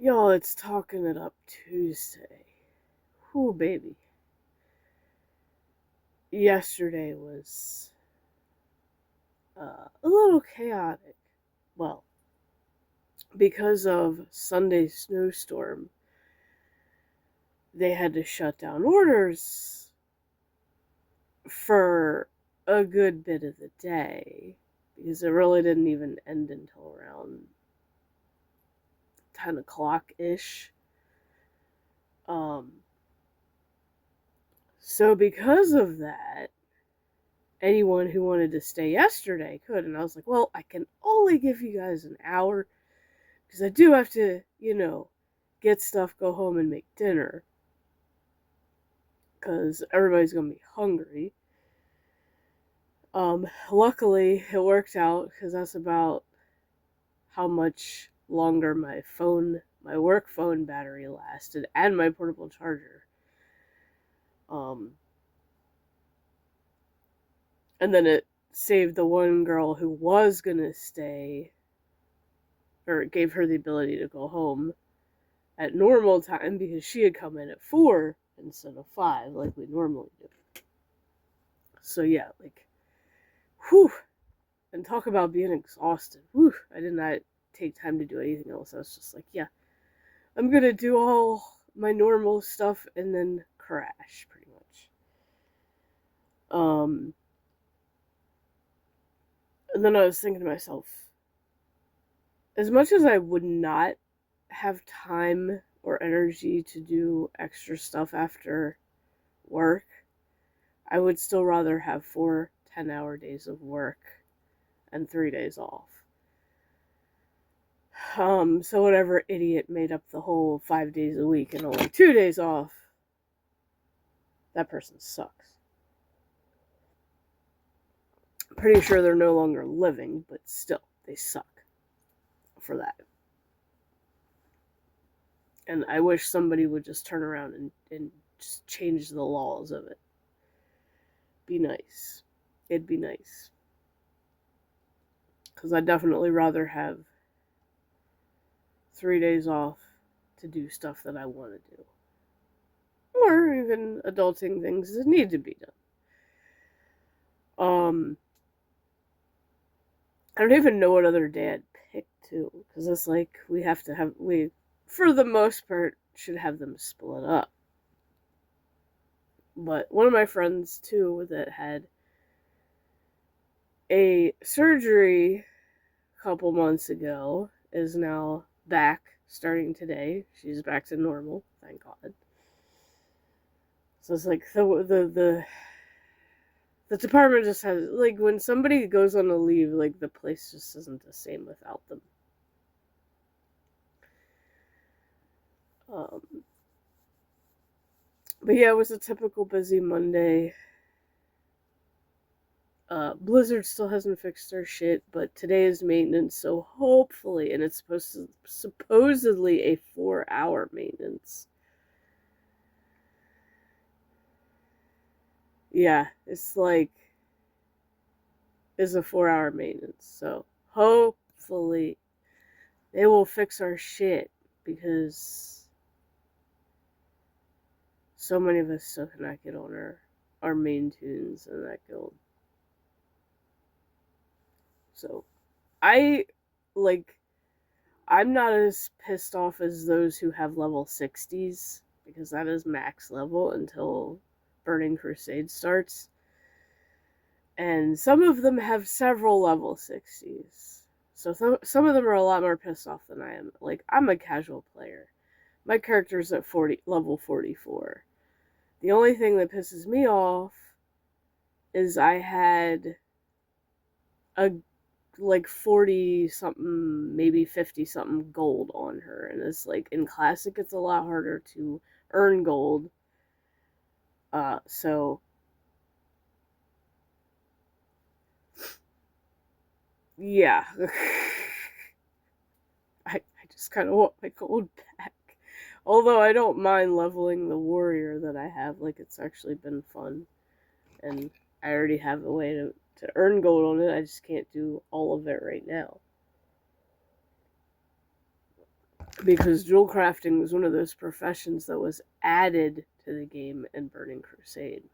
Y'all, it's Talking It Up Tuesday. Whew, baby. Yesterday was a little chaotic. Well, because of Sunday's snowstorm, they had to shut down orders for a good bit of the day because it really didn't even end until around 10 o'clock ish. So because of that, anyone who wanted to stay yesterday could. And I was like, well, I can only give you guys an hour because I do have to, get stuff, go home, and make dinner because everybody's going to be hungry. Luckily, it worked out because that's about how much longer my work phone battery lasted, and my portable charger. And then it saved the one girl who was gonna stay, or it gave her the ability to go home at normal time because she had come in at 4 instead of 5 like we normally do. So yeah, whew. And talk about being exhausted. Whew. I did not take time to do anything else. I was just like, yeah, I'm gonna do all my normal stuff and then crash, pretty much. And then I was thinking to myself, as much as I would not have time or energy to do extra stuff after work, I would still rather have 4 10-hour days of work and 3 days off. So whatever idiot made up the whole 5 days a week and only 2 days off, that person sucks. I'm pretty sure they're no longer living, but still, they suck for that. And I wish somebody would just turn around and just change the laws of it. Be nice. It'd be nice. Because I'd definitely rather have 3 days off to do stuff that I want to do. Or even adulting things that need to be done. I don't even know what other day I'd pick, too. Because it's like, we, for the most part, should have them split up. But one of my friends, too, that had a surgery a couple months ago is now back starting today. She's back to normal, thank God. So it's like the department just has, like, when somebody goes on a leave, like, the place just isn't the same without them. But yeah, it was a typical busy Monday. Blizzard still hasn't fixed their shit, but today is maintenance, so hopefully, and it's supposedly a 4-hour maintenance. Yeah, it's a 4-hour maintenance, so hopefully they will fix our shit, because so many of us still cannot get on our main tunes in that guild. So, I'm not as pissed off as those who have level 60s, because that is max level until Burning Crusade starts. And some of them have several level 60s. So some of them are a lot more pissed off than I am. Like, I'm a casual player. My character's at level 44. The only thing that pisses me off is I had a 40 something, maybe 50 something gold on her, and it's like, in classic it's a lot harder to earn gold. So yeah. I just kind of want my gold back. Although I don't mind leveling the warrior that I have, like, it's actually been fun. And I already have a way to earn gold on it, I just can't do all of it right now. because jewel crafting was one of those professions that was added to the game in Burning Crusade.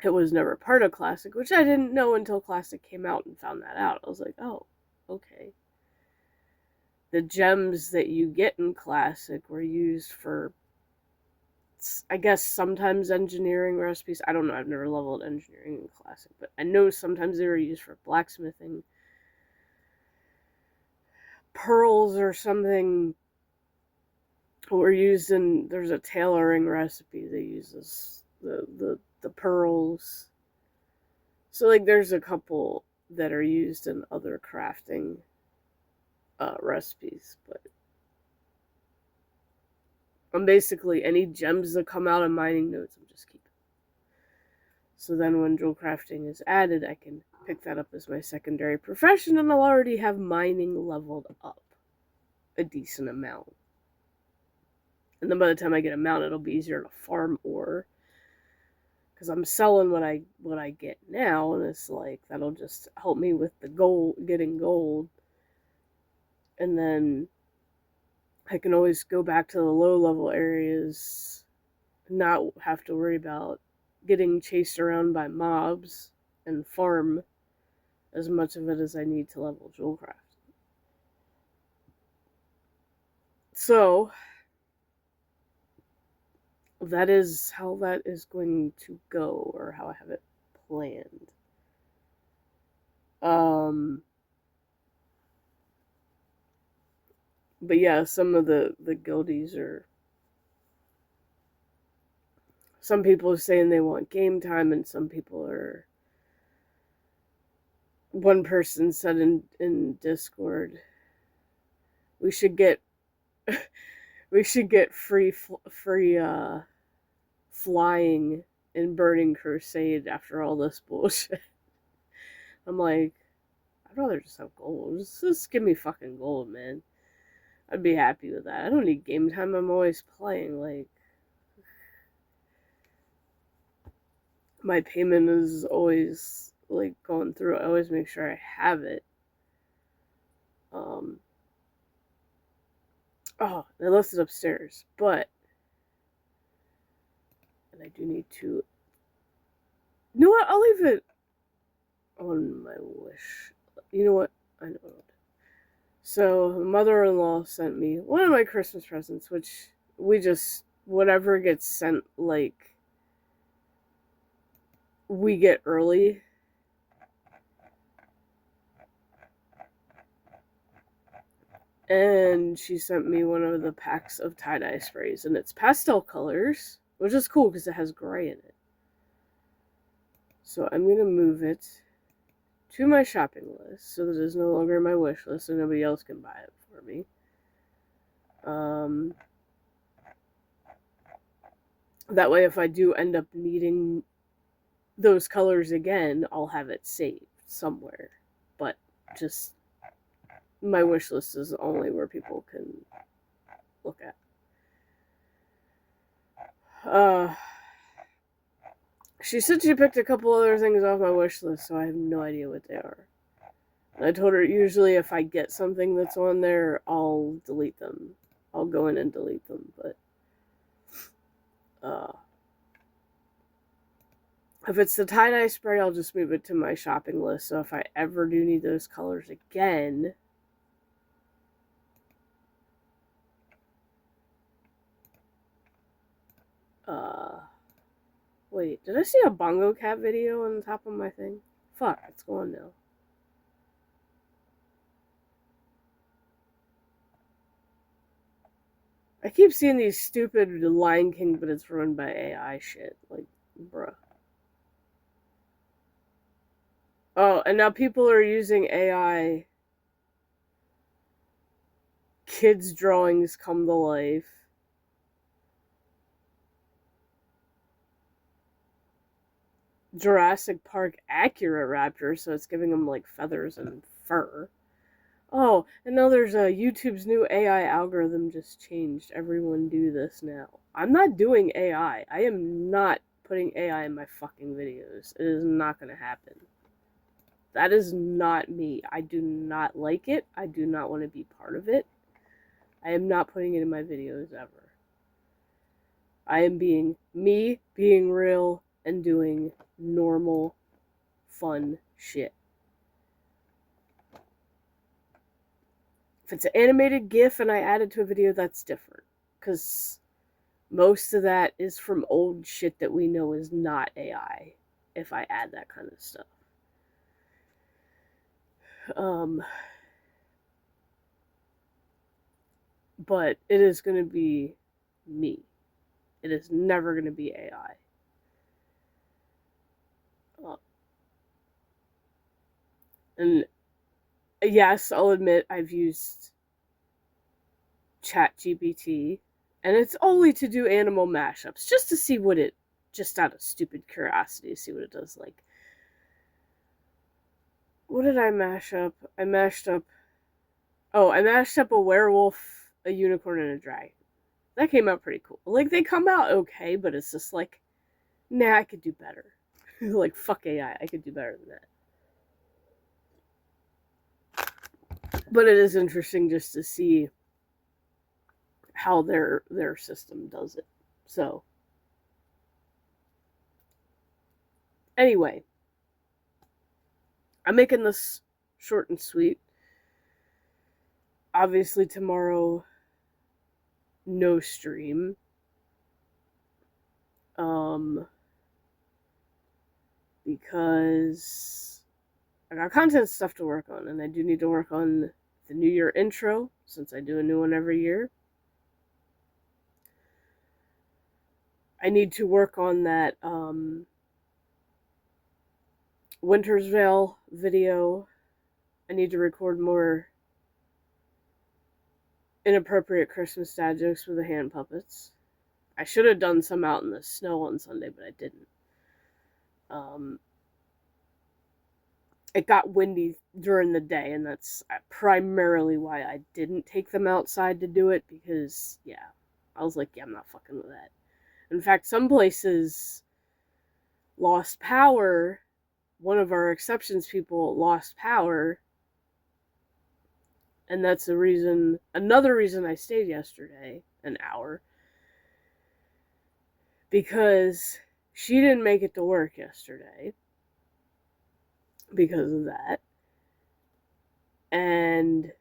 It was never part of Classic, which I didn't know until Classic came out and found that out. I was like, oh, okay. The gems that you get in Classic were used for, I guess, sometimes engineering recipes. I don't know, I've never leveled engineering in Classic, but I know sometimes they were used for blacksmithing. Pearls or something were used in, there's a tailoring recipe that uses the pearls. So, like, there's a couple that are used in other crafting recipes, but I'm basically, any gems that come out of mining nodes, I'm just keeping. So then when jewel crafting is added, I can pick that up as my secondary profession, and I'll already have mining leveled up a decent amount. And then by the time I get a mount, it'll be easier to farm ore, because I'm selling what I get now, and it's like, that'll just help me with the gold, getting gold. And then I can always go back to the low level areas, not have to worry about getting chased around by mobs, and farm as much of it as I need to level jewel craft. So that is how that is going to go, or how I have it planned. But yeah, some of the guildies are, some people are saying they want game time, and some people are, one person said in Discord, we should get free flying in Burning Crusade after all this bullshit. I'm like, I'd rather just have gold. Just give me fucking gold, man. I'd be happy with that. I don't need game time. I'm always playing. Like, my payment is always, like, going through. I always make sure I have it. Oh, I left it upstairs, but, and I do need to, you know what, I'll leave it on my wish. You know what, I know what. So, mother-in-law sent me one of my Christmas presents, which we just, whatever gets sent, like, we get early. And she sent me one of the packs of tie-dye sprays, and it's pastel colors, which is cool because it has gray in it. So I'm going to move it to my shopping list so that it is no longer my wish list and nobody else can buy it for me. That way, if I do end up needing those colors again, I'll have it saved somewhere. But just, my wish list is only where people can look at. She said she picked a couple other things off my wish list, so I have no idea what they are. And I told her usually if I get something that's on there, I'll delete them. I'll go in and delete them, but if it's the tie-dye spray, I'll just move it to my shopping list, so if I ever do need those colors again, wait, did I see a Bongo Cat video on the top of my thing? Fuck, it's gone now. I keep seeing these stupid Lion King, but it's run by AI shit. Like, bruh. Oh, and now people are using AI. Kids' drawings come to life. Jurassic Park accurate raptors, so it's giving them, like, feathers and fur. Oh, and now there's YouTube's new AI algorithm just changed. Everyone do this now. I'm not doing AI. I am not putting AI in my fucking videos. It is not going to happen. That is not me. I do not like it. I do not want to be part of it. I am not putting it in my videos ever. I am being me, being real, and doing normal, fun shit. If it's an animated GIF and I add it to a video, that's different. Because most of that is from old shit that we know is not AI, if I add that kind of stuff. But it is going to be me. It is never going to be AI. And yes, I'll admit I've used ChatGPT, and it's only to do animal mashups, just to see what it, just out of stupid curiosity, to see what it does. Like, what did I mash up? I mashed up a werewolf, a unicorn, and a dragon. That came out pretty cool. Like, they come out okay, but it's just like, nah, I could do better. Like, fuck AI, I could do better than that. But it is interesting just to see how their system does it. So, anyway, I'm making this short and sweet. Obviously, tomorrow, no stream. Because I got content stuff to work on, and I do need to work on the New Year intro, since I do a new one every year. I need to work on that Winter's Veil video. I need to record more inappropriate Christmas dad jokes with the hand puppets. I should have done some out in the snow on Sunday, but I didn't. It got windy during the day, and that's primarily why I didn't take them outside to do it, because, yeah, I was like, yeah, I'm not fucking with that. In fact, some places lost power. One of our exceptions people lost power, and that's the reason, another reason I stayed yesterday, an hour, because she didn't make it to work yesterday because of that. And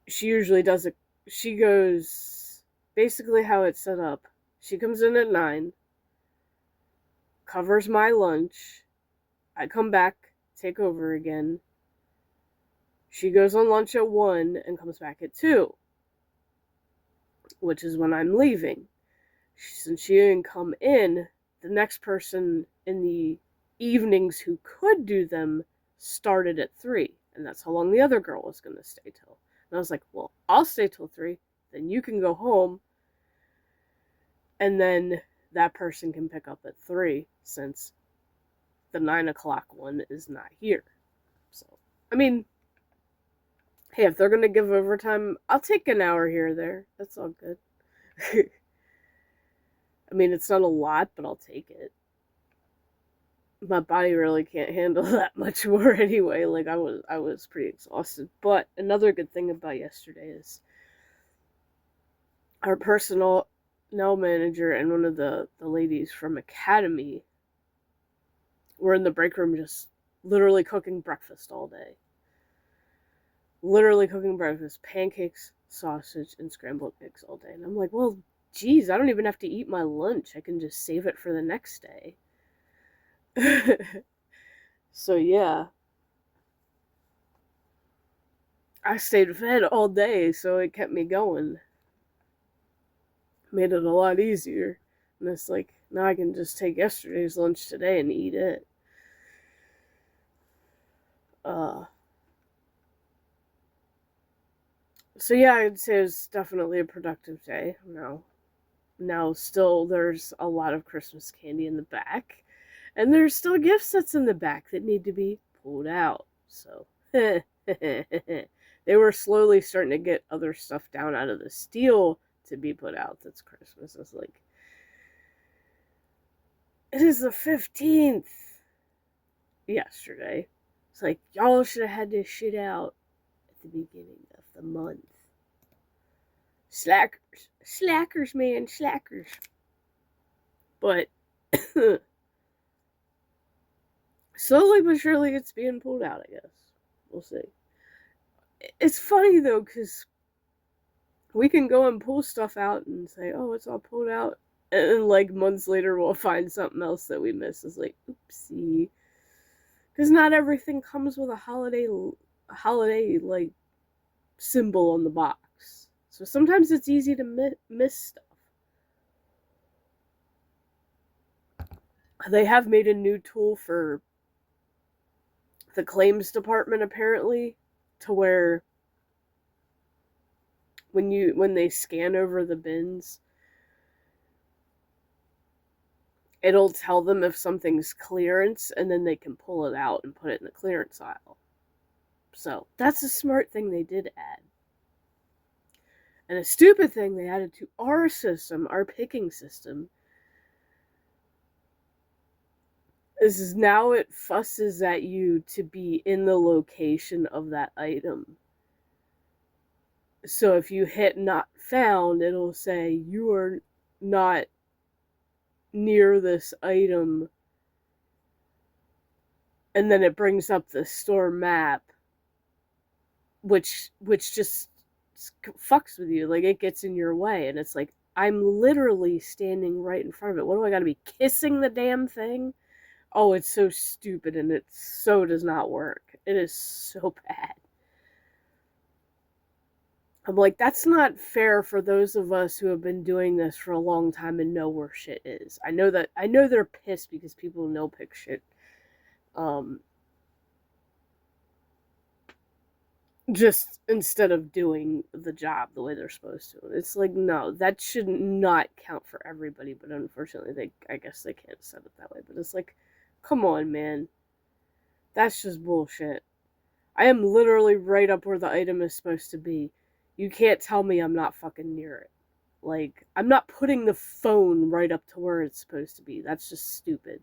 she usually does it, she goes, basically how it's set up, she comes in at 9, covers my lunch, I come back, take over again, she goes on lunch at 1 and comes back at 2, which is when I'm leaving. Since she didn't come in, the next person in the evenings who could do them started at 3, and that's how long the other girl was going to stay till. And I was like, well, I'll stay till 3, then you can go home, and then that person can pick up at 3, since the 9 o'clock one is not here. So, I mean, hey, if they're going to give overtime, I'll take an hour here or there. That's all good. I mean, it's not a lot, but I'll take it. My body really can't handle that much more anyway. Like, I was pretty exhausted. But another good thing about yesterday is our personnel manager and one of the ladies from Academy were in the break room just literally cooking breakfast all day. Literally cooking breakfast, pancakes, sausage, and scrambled eggs all day. And I'm like, well, geez, I don't even have to eat my lunch. I can just save it for the next day. So, yeah. I stayed fed all day, so it kept me going. Made it a lot easier. And it's like, now I can just take yesterday's lunch today and eat it. So yeah, I'd say it was definitely a productive day. Now still there's a lot of Christmas candy in the back. And there's still gift sets in the back that need to be pulled out. So, they were slowly starting to get other stuff down out of the steel to be put out. That's Christmas. It's like, it is the 15th yesterday. It's like, y'all should have had this shit out at the beginning of the month. Slackers. Slackers, man. Slackers. But slowly but surely it's being pulled out, I guess. We'll see. It's funny, though, because we can go and pull stuff out and say, oh, it's all pulled out. And then, like, months later, we'll find something else that we missed. It's like, oopsie. Because not everything comes with a holiday, like, symbol on the box. So sometimes it's easy to miss stuff. They have made a new tool for the claims department, apparently, to where when they scan over the bins, it'll tell them if something's clearance, and then they can pull it out and put it in the clearance aisle. So that's a smart thing they did add. And a stupid thing they added to our system, our picking system, is now it fusses at you to be in the location of that item. So if you hit not found, it'll say you are not near this item. And then it brings up the store map, which just fucks with you. Like, it gets in your way, and it's like, I'm literally standing right in front of it. What do I gotta be, kissing the damn thing? Oh, it's so stupid, and it so does not work. It is so bad. I'm like, that's not fair for those of us who have been doing this for a long time and know where shit is. I know they're pissed because people know pick shit. Just instead of doing the job the way they're supposed to. It's like, no, that should not count for everybody, but unfortunately, I guess they can't set it that way. But it's like, come on, man. That's just bullshit. I am literally right up where the item is supposed to be. You can't tell me I'm not fucking near it. Like, I'm not putting the phone right up to where it's supposed to be. That's just stupid.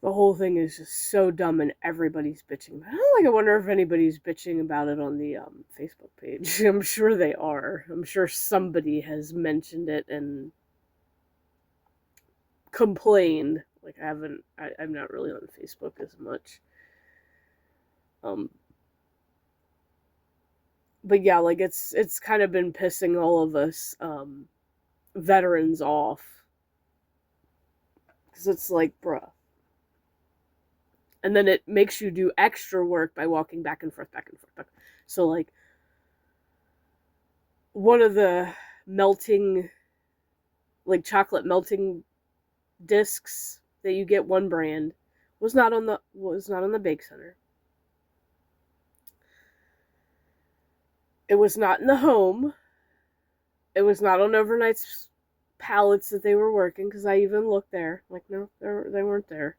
The whole thing is just so dumb, and everybody's bitching. I wonder if anybody's bitching about it on the Facebook page. I'm sure they are. I'm sure somebody has mentioned it and complained. Like, I'm not really on Facebook as much. But yeah, like, it's kind of been pissing all of us veterans off. Because it's like, bruh. And then it makes you do extra work by walking back and forth. So, like, one of the melting, like, chocolate melting discs that you get, one brand, was not on the Bake Center. It was not in the home. It was not on Overnight's pallets that they were working, because I even looked there. Like, no, they weren't there.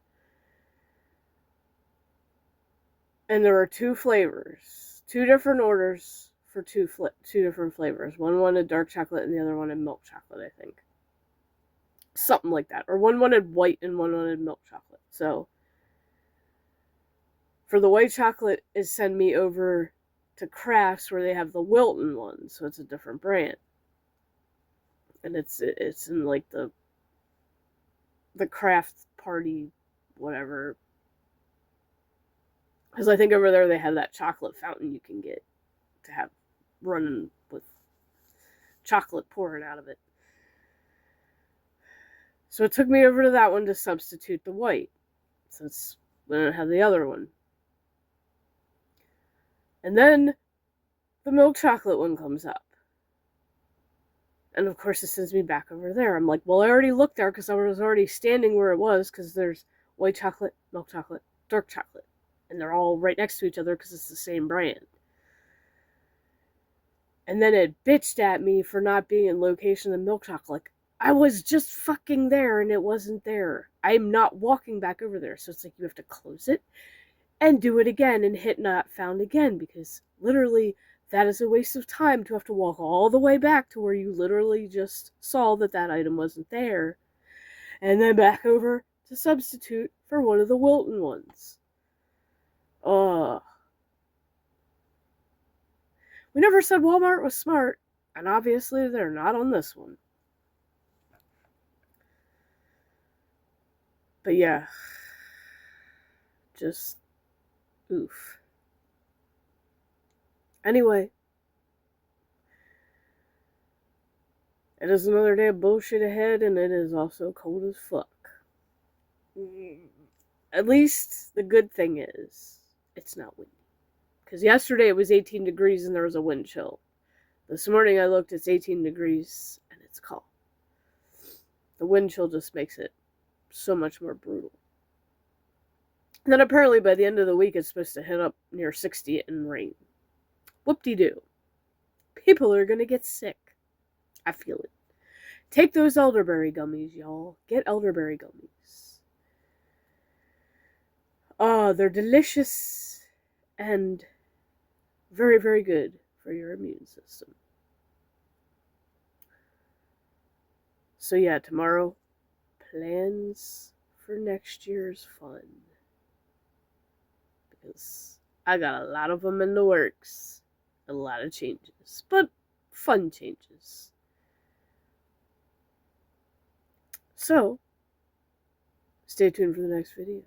And there were two flavors, two different orders for two different flavors. One wanted dark chocolate and the other wanted milk chocolate, I think. Something like that. Or one wanted white and one wanted milk chocolate. So, for the white chocolate, is send me over to Crafts where they have the Wilton one. So it's a different brand. And it's in, like, the craft party, whatever. Because I think over there they have that chocolate fountain you can get to have running with chocolate pouring out of it. So it took me over to that one to substitute the white, since we didn't have the other one. And then the milk chocolate one comes up. And of course it sends me back over there. I'm like, well, I already looked there because I was already standing where it was, because there's white chocolate, milk chocolate, dark chocolate. And they're all right next to each other because it's the same brand. And then it bitched at me for not being in location of milk chocolate. Like, I was just fucking there and it wasn't there. I'm not walking back over there. So it's like, you have to close it and do it again and hit not found again, because literally that is a waste of time to have to walk all the way back to where you literally just saw that item wasn't there, and then back over to substitute for one of the Wilton ones. We never said Walmart was smart, and obviously they're not on this one. But yeah, just oof. Anyway, it is another day of bullshit ahead, and it is also cold as fuck. At least the good thing is, it's not windy. Because yesterday it was 18 degrees and there was a wind chill. This morning I looked, it's 18 degrees and it's calm. The wind chill just makes it so much more brutal. And then apparently by the end of the week it's supposed to hit up near 60 and rain. Whoop-de-doo. People are gonna get sick. I feel it. Take those elderberry gummies, y'all. Get elderberry gummies. Oh, they're delicious and very, very good for your immune system. So yeah, tomorrow, plans for next year's fun. Because I got a lot of them in the works. A lot of changes. But fun changes. So, stay tuned for the next video.